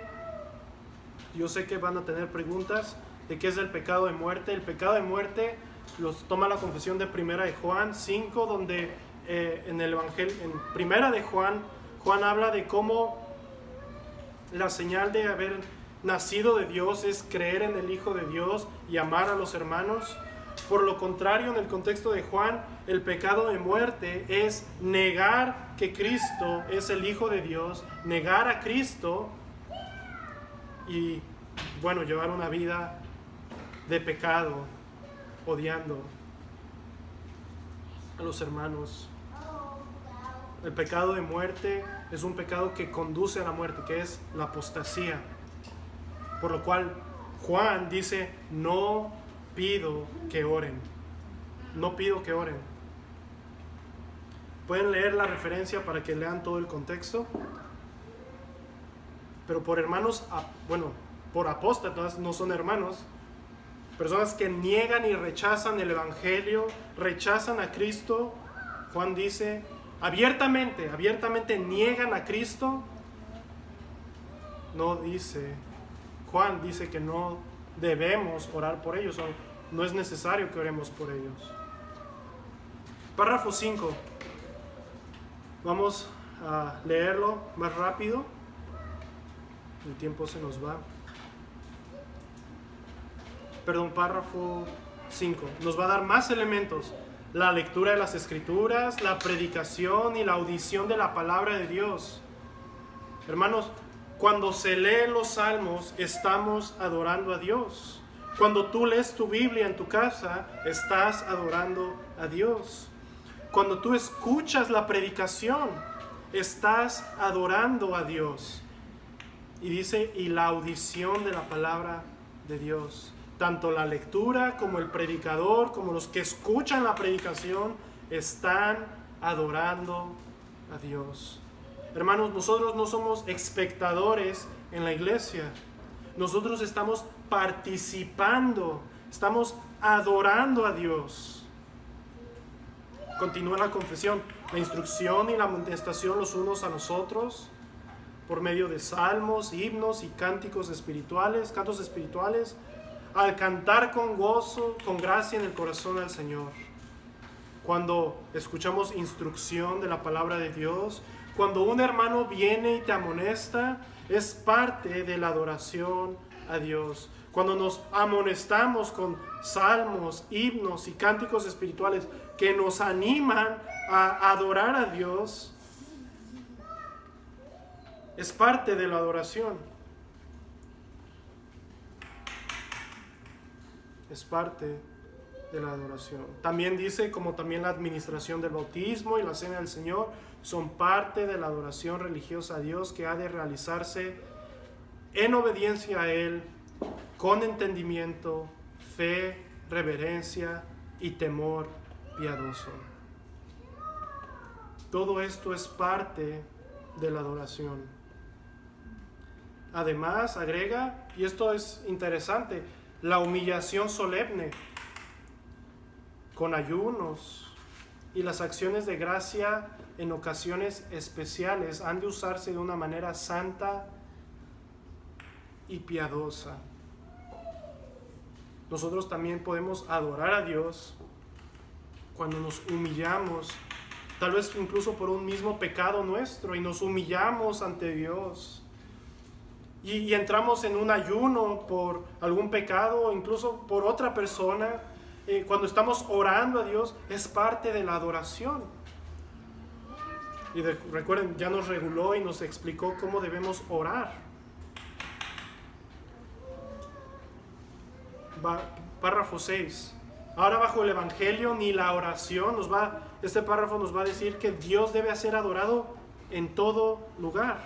yo sé que van a tener preguntas de qué es el pecado de muerte. El pecado de muerte los toma la confesión de Primera de Juan 5, donde en el Evangelio, en Primera de Juan, Juan habla de cómo la señal de haber nacido de Dios es creer en el Hijo de Dios y amar a los hermanos. Por lo contrario, en el contexto de Juan, el pecado de muerte es negar que Cristo es el Hijo de Dios, negar a Cristo y, bueno, llevar una vida de pecado, odiando a los hermanos. El pecado de muerte es un pecado que conduce a la muerte, que es la apostasía. Por lo cual Juan dice: no pido que oren. No pido que oren. Pueden leer la referencia para que lean todo el contexto. Pero por hermanos, por apóstatas, no son hermanos. Personas que niegan y rechazan el Evangelio, rechazan a Cristo. Juan dice, abiertamente niegan a Cristo. Juan dice que no debemos orar por ellos, o no es necesario que oremos por ellos. Párrafo 5. Vamos a leerlo más rápido. El tiempo se nos va. Párrafo 5. Nos va a dar más elementos: la lectura de las Escrituras, la predicación y la audición de la palabra de Dios. Hermanos, cuando se leen los salmos, estamos adorando a Dios. Cuando tú lees tu Biblia en tu casa, estás adorando a Dios. Cuando tú escuchas la predicación, estás adorando a Dios. Y dice, y la audición de la palabra de Dios. Tanto la lectura como el predicador, como los que escuchan la predicación, están adorando a Dios. Hermanos, nosotros no somos espectadores en la iglesia. Nosotros estamos participando, estamos adorando a Dios. Continúa la confesión: la instrucción y la amonestación los unos a los otros, por medio de salmos, himnos y cantos espirituales, al cantar con gozo, con gracia en el corazón al Señor. cuando escuchamos instrucción de la palabra de Dios, cuando un hermano viene y te amonesta, es parte de la adoración a Dios. Cuando nos amonestamos con salmos, himnos y cánticos espirituales que nos animan a adorar a Dios, es parte de la adoración. Es parte de la adoración. También dice, como también la administración del bautismo y la cena del Señor, son parte de la adoración religiosa a Dios que ha de realizarse en obediencia a Él, con entendimiento, fe, reverencia y temor piadoso. Todo esto es parte de la adoración. Además, agrega, y esto es interesante, la humillación solemne, con ayunos y las acciones de gracia en ocasiones especiales han de usarse de una manera santa y piadosa. Nosotros también podemos adorar a Dios cuando nos humillamos, tal vez incluso por un mismo pecado nuestro, y nos humillamos ante Dios. Y entramos en un ayuno por algún pecado o incluso por otra persona. Cuando estamos orando a Dios, es parte de la adoración. Y recuerden, ya nos reguló y nos explicó cómo debemos orar. Párrafo 6. Ahora bajo el Evangelio ni la oración este párrafo nos va a decir que Dios debe ser adorado en todo lugar.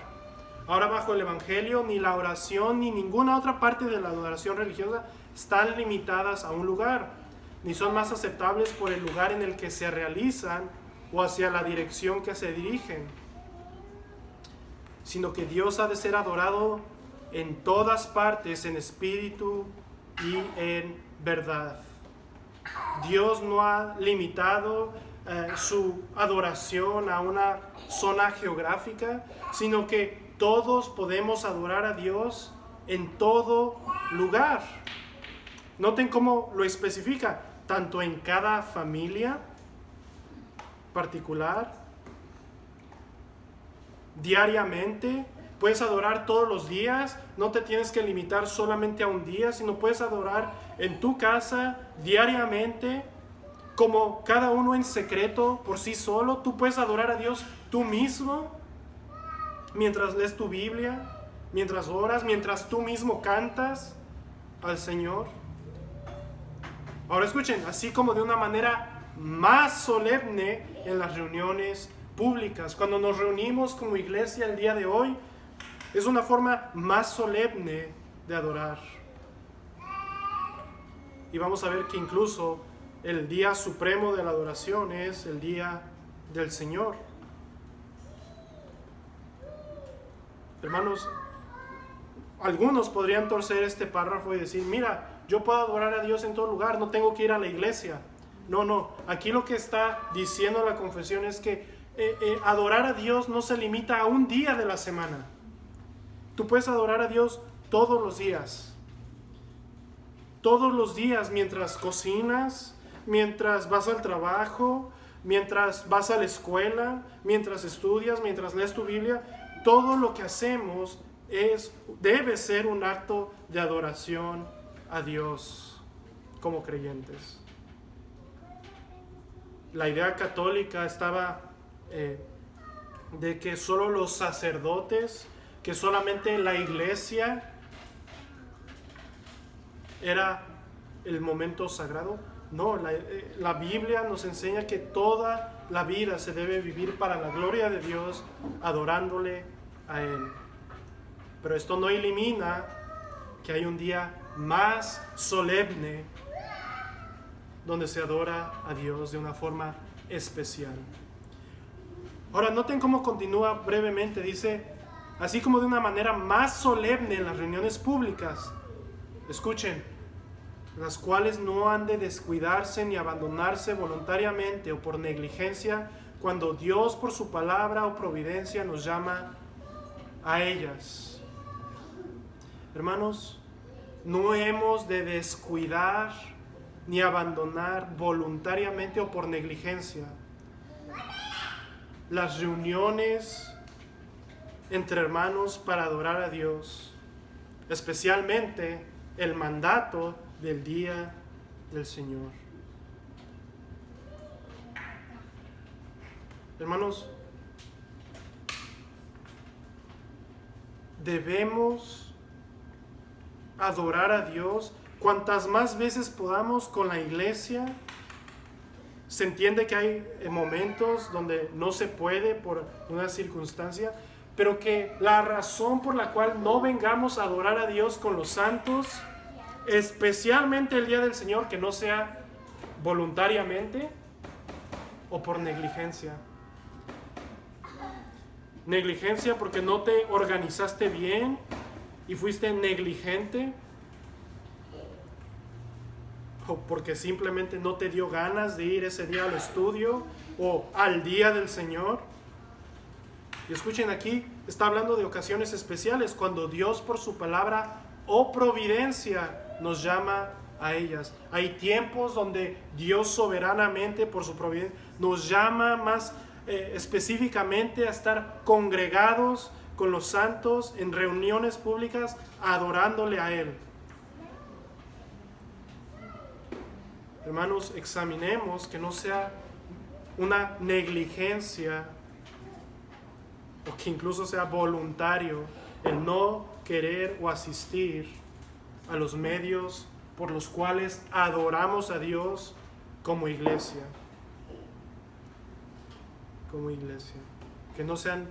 Ahora bajo el Evangelio ni la oración ni ninguna otra parte de la adoración religiosa están limitadas a un lugar, ni son más aceptables por el lugar en el que se realizan o hacia la dirección que se dirigen, sino que Dios ha de ser adorado en todas partes, en espíritu y en verdad. Dios no ha limitado su adoración a una zona geográfica, sino que todos podemos adorar a Dios en todo lugar. Noten cómo lo especifica, tanto en cada familia particular, diariamente. Puedes adorar todos los días, no te tienes que limitar solamente a un día, sino puedes adorar en tu casa diariamente, como cada uno en secreto por sí solo. Tú puedes adorar a Dios tú mismo, mientras lees tu Biblia, mientras oras, mientras tú mismo cantas al Señor. Ahora escuchen, así como de una manera más solemne en las reuniones públicas. Cuando nos reunimos como iglesia el día de hoy, es una forma más solemne de adorar. Y vamos a ver que incluso el día supremo de la adoración es el día del Señor. Hermanos, algunos podrían torcer este párrafo y decir, mira, yo puedo adorar a Dios en todo lugar, no tengo que ir a la iglesia. No, aquí lo que está diciendo la confesión es que adorar a Dios no se limita a un día de la semana. Tú puedes adorar a Dios todos los días. Todos los días, mientras cocinas, mientras vas al trabajo, mientras vas a la escuela, mientras estudias, mientras lees tu Biblia. Todo lo que hacemos debe ser un acto de adoración a Dios como creyentes. La idea católica estaba de que solo los sacerdotes, que solamente la iglesia era el momento sagrado. No, la Biblia nos enseña que toda la vida se debe vivir para la gloria de Dios, adorándole a Él. Pero esto no elimina que hay un día más solemne donde se adora a Dios de una forma especial. Ahora noten cómo continúa brevemente, dice, así como de una manera más solemne en las reuniones públicas. Escuchen, las cuales no han de descuidarse ni abandonarse voluntariamente o por negligencia cuando Dios por su palabra o providencia nos llama a ellas. Hermanos, no hemos de descuidar ni abandonar voluntariamente o por negligencia las reuniones entre hermanos para adorar a Dios, especialmente el mandato del día del Señor. Hermanos, debemos adorar a Dios cuantas más veces podamos con la iglesia. Se entiende que hay momentos donde no se puede por una circunstancia, pero que la razón por la cual no vengamos a adorar a Dios con los santos, especialmente el día del Señor, que no sea voluntariamente o por negligencia. Negligencia porque no te organizaste bien y fuiste negligente, o porque simplemente no te dio ganas de ir ese día al estudio o al día del Señor. Y escuchen, aquí está hablando de ocasiones especiales, cuando Dios por su palabra o providencia nos llama a ellas. Hay tiempos donde Dios soberanamente por su providencia nos llama más específicamente a estar congregados con los santos en reuniones públicas adorándole a Él. Hermanos, examinemos que no sea una negligencia o que incluso sea voluntario el no querer o asistir a los medios por los cuales adoramos a Dios como iglesia. Como iglesia. Que no sean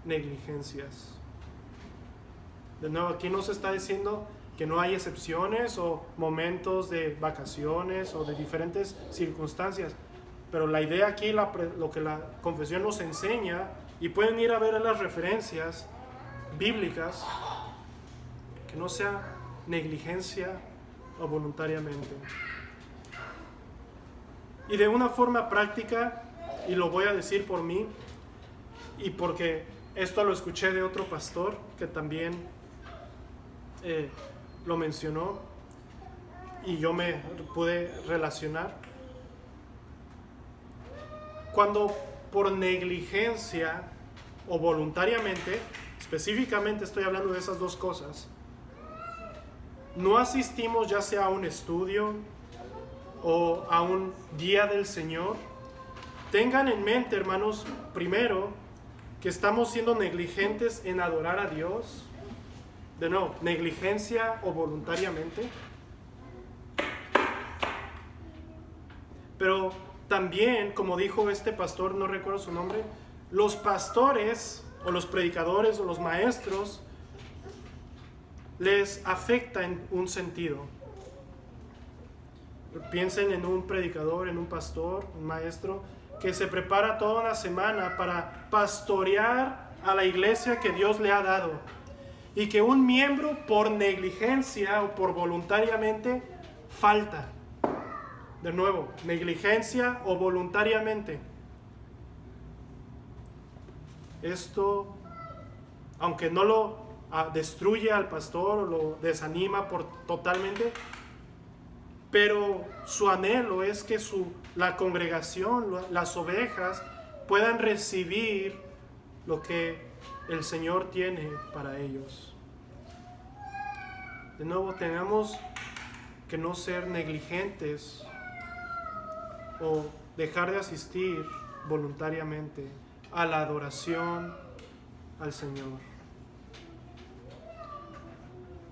negligencias. De nuevo, aquí no se está diciendo que no hay excepciones o momentos de vacaciones o de diferentes circunstancias. Pero la idea aquí, lo que la confesión nos enseña, y pueden ir a ver las referencias bíblicas, que no sea negligencia o voluntariamente. Y de una forma práctica, y lo voy a decir por mí, y porque esto lo escuché de otro pastor que también lo mencionó, y yo me pude relacionar. Cuando por negligencia o voluntariamente, específicamente estoy hablando de esas dos cosas, no asistimos ya sea a un estudio o a un día del Señor, tengan en mente, hermanos, primero, que estamos siendo negligentes en adorar a Dios. De nuevo, negligencia o voluntariamente. Pero también, como dijo este pastor, no recuerdo su nombre, los pastores o los predicadores o los maestros les afecta en un sentido. Piensen en un predicador, en un pastor, un maestro que se prepara toda una semana para pastorear a la iglesia que Dios le ha dado, y que un miembro por negligencia o por voluntariamente falta. De nuevo, negligencia o voluntariamente. Esto, aunque no lo destruye al pastor o lo desanima totalmente, pero su anhelo es que la congregación, las ovejas, puedan recibir lo que el Señor tiene para ellos. De nuevo, tengamos que no ser negligentes o dejar de asistir voluntariamente a la adoración al Señor.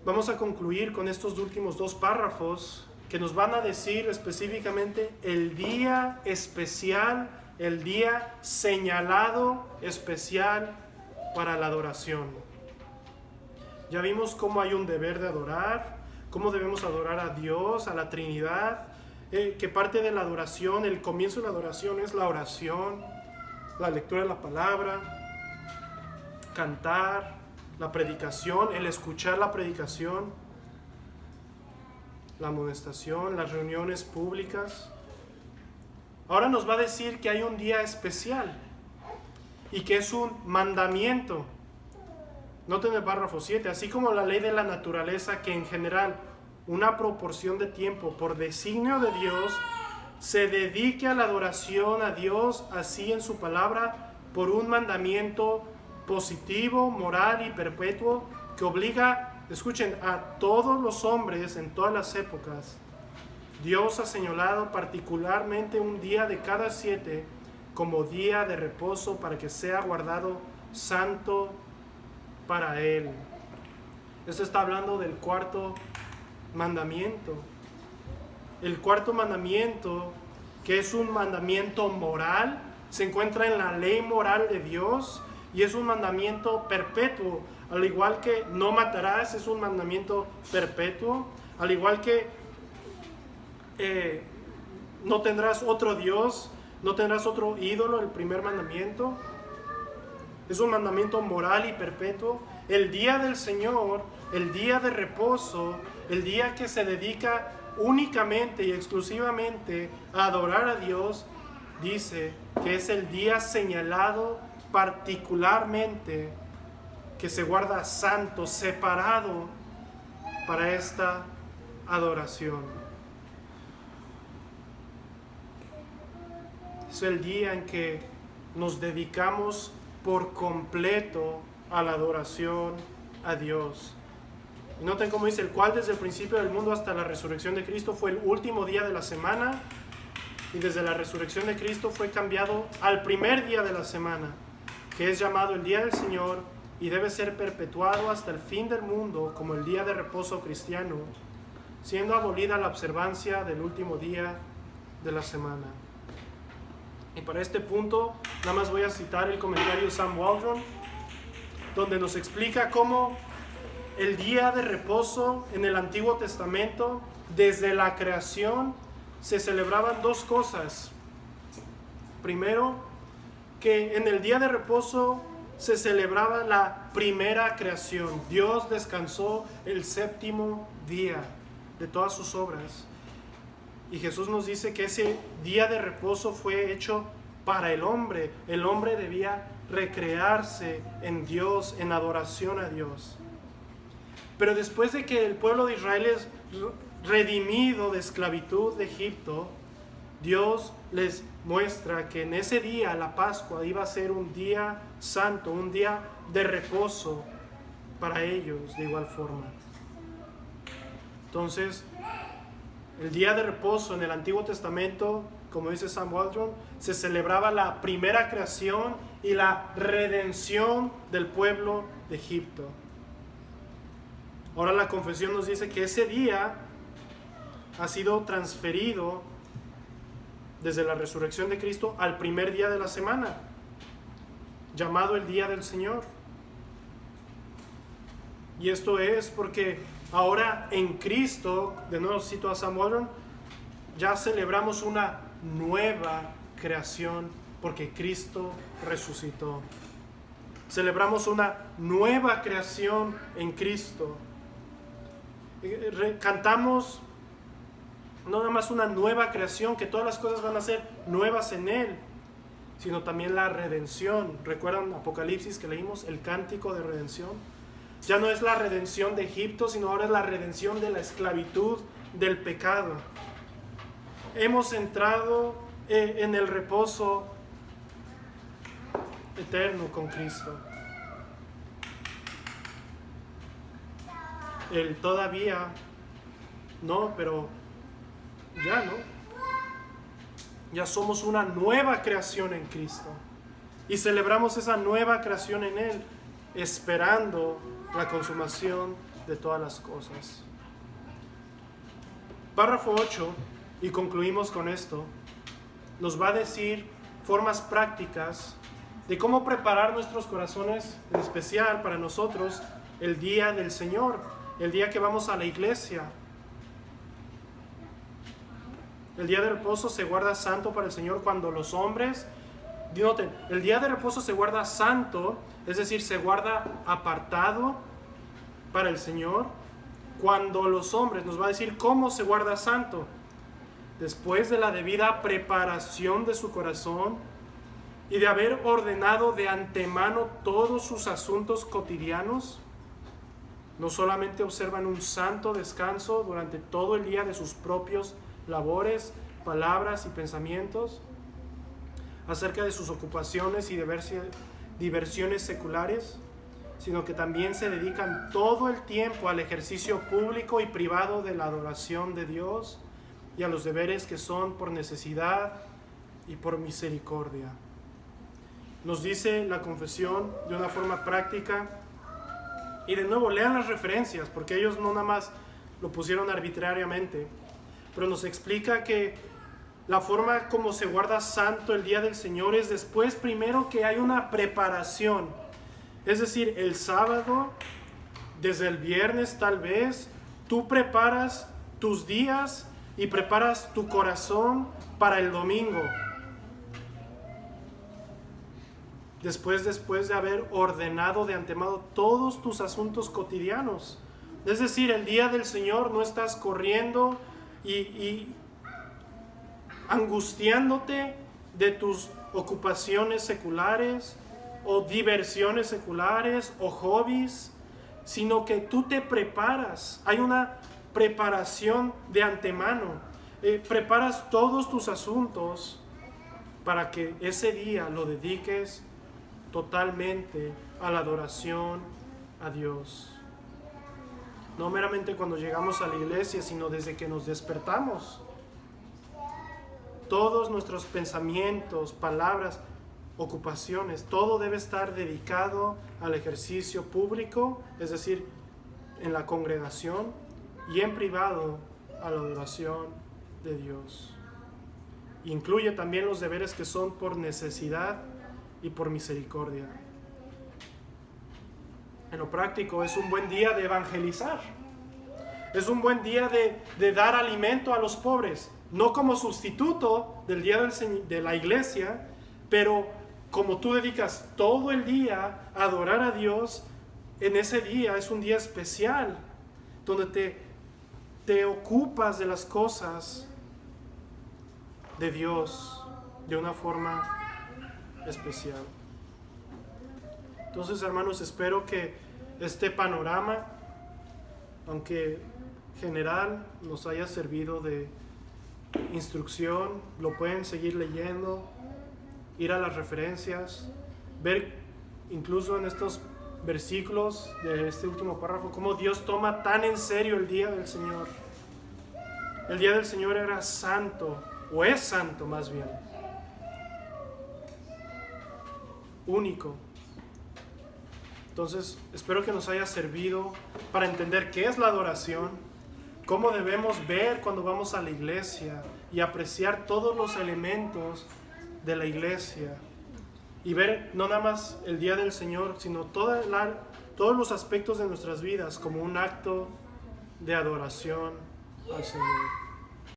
Vamos a concluir con estos últimos dos párrafos que nos van a decir específicamente el día especial, el día señalado especial para la adoración. Ya vimos cómo hay un deber de adorar, cómo debemos adorar a Dios, a la Trinidad, que parte de la adoración, el comienzo de la adoración es la oración, la lectura de la palabra, cantar, la predicación, el escuchar la predicación, la amonestación, las reuniones públicas. Ahora nos va a decir que hay un día especial y que es un mandamiento. Noten el párrafo 7, así como la ley de la naturaleza, que en general una proporción de tiempo por designio de Dios, se dedique a la adoración a Dios así en su palabra por un mandamiento positivo, moral y perpetuo que obliga, escuchen, a todos los hombres en todas las épocas. Dios ha señalado particularmente un día de cada 7 como día de reposo para que sea guardado santo para Él. Esto está hablando del cuarto mandamiento. El cuarto mandamiento, que es un mandamiento moral, se encuentra en la ley moral de Dios y es un mandamiento perpetuo. Al igual que no matarás, es un mandamiento perpetuo. Al igual que no tendrás otro Dios, no tendrás otro ídolo, el primer mandamiento. Es un mandamiento moral y perpetuo. El día del Señor, el día de reposo, el día que se dedica únicamente y exclusivamente a adorar a Dios, dice que es el día señalado particularmente, que se guarda santo, separado para esta adoración. Es el día en que nos dedicamos por completo a la adoración a Dios. Y noten cómo dice, el cual desde el principio del mundo hasta la resurrección de Cristo fue el último día de la semana, y desde la resurrección de Cristo fue cambiado al primer día de la semana, que es llamado el día del Señor, y debe ser perpetuado hasta el fin del mundo como el día de reposo cristiano, siendo abolida la observancia del último día de la semana. Y para este punto, nada más voy a citar el comentario de Sam Waldron, donde nos explica cómo el día de reposo en el Antiguo Testamento, desde la creación, se celebraban 2 cosas. Primero, que en el día de reposo se celebraba la primera creación. Dios descansó el 7º día de todas sus obras. Y Jesús nos dice que ese día de reposo fue hecho para el hombre. El hombre debía recrearse en Dios, en adoración a Dios. Pero después de que el pueblo de Israel es redimido de esclavitud de Egipto, Dios les muestra que en ese día, la Pascua, iba a ser un día santo, un día de reposo para ellos de igual forma. Entonces, el día de reposo en el Antiguo Testamento, como dice Sam Waldron, se celebraba la primera creación y la redención del pueblo de Egipto. Ahora la confesión nos dice que ese día ha sido transferido desde la resurrección de Cristo al primer día de la semana, llamado el día del Señor. Y esto es porque ahora en Cristo, de nuevo cito a Sam Waldron, ya celebramos una nueva creación porque Cristo resucitó. Celebramos una nueva creación en Cristo. Cantamos no nada más una nueva creación, que todas las cosas van a ser nuevas en Él, sino también la redención. ¿Recuerdan Apocalipsis que leímos? El cántico de redención. Ya no es la redención de Egipto, sino ahora es la redención de la esclavitud del pecado. Hemos entrado en el reposo eterno con Cristo. Él todavía no, pero ya no. Ya somos una nueva creación en Cristo. Y celebramos esa nueva creación en Él, esperando la consumación de todas las cosas. Párrafo 8, y concluimos con esto, nos va a decir formas prácticas de cómo preparar nuestros corazones, en especial para nosotros, el día del Señor, el día que vamos a la iglesia. El día de reposo se guarda santo para el Señor cuando los hombres, noten, el día de reposo se guarda santo, es decir, se guarda apartado para el Señor, cuando los hombres, nos va a decir cómo se guarda santo, después de la debida preparación de su corazón y de haber ordenado de antemano todos sus asuntos cotidianos. No solamente observan un santo descanso durante todo el día de sus propios labores, palabras y pensamientos, acerca de sus ocupaciones y diversiones seculares, sino que también se dedican todo el tiempo al ejercicio público y privado de la adoración de Dios y a los deberes que son por necesidad y por misericordia. Nos dice la confesión de una forma práctica, y de nuevo lean las referencias, porque ellos no nada más lo pusieron arbitrariamente, pero nos explica que la forma como se guarda santo el día del Señor es después, primero, que hay una preparación. Es decir, el sábado, desde el viernes tal vez, tú preparas tus días y preparas tu corazón para el domingo. Después de haber ordenado de antemano todos tus asuntos cotidianos. Es decir, el día del Señor no estás corriendo y angustiándote de tus ocupaciones seculares o diversiones seculares o hobbies, sino que tú te preparas. Hay una preparación de antemano. Preparas todos tus asuntos para que ese día lo dediques totalmente a la adoración a Dios. No meramente cuando llegamos a la iglesia, sino desde que nos despertamos. Todos nuestros pensamientos, palabras, ocupaciones, todo debe estar dedicado al ejercicio público, es decir, en la congregación, y en privado a la adoración de Dios. Incluye también los deberes que son por necesidad y por misericordia. En lo práctico, es un buen día de evangelizar. Es un buen día de dar alimento a los pobres, no como sustituto del día de la iglesia, pero como tú dedicas todo el día a adorar a Dios, en ese día es un día especial, donde te ocupas de las cosas de Dios de una forma especial. Entonces, hermanos, espero que este panorama, aunque general, nos haya servido de instrucción. Lo pueden seguir leyendo, ir a las referencias, ver incluso en estos versículos de este último párrafo cómo Dios toma tan en serio el día del Señor. El día del Señor era santo, o es santo más bien, único. Entonces, espero que nos haya servido para entender qué es la adoración, cómo debemos ver cuando vamos a la iglesia y apreciar todos los elementos de la iglesia y ver no nada más el día del Señor, sino todos los aspectos de nuestras vidas como un acto de adoración al Señor.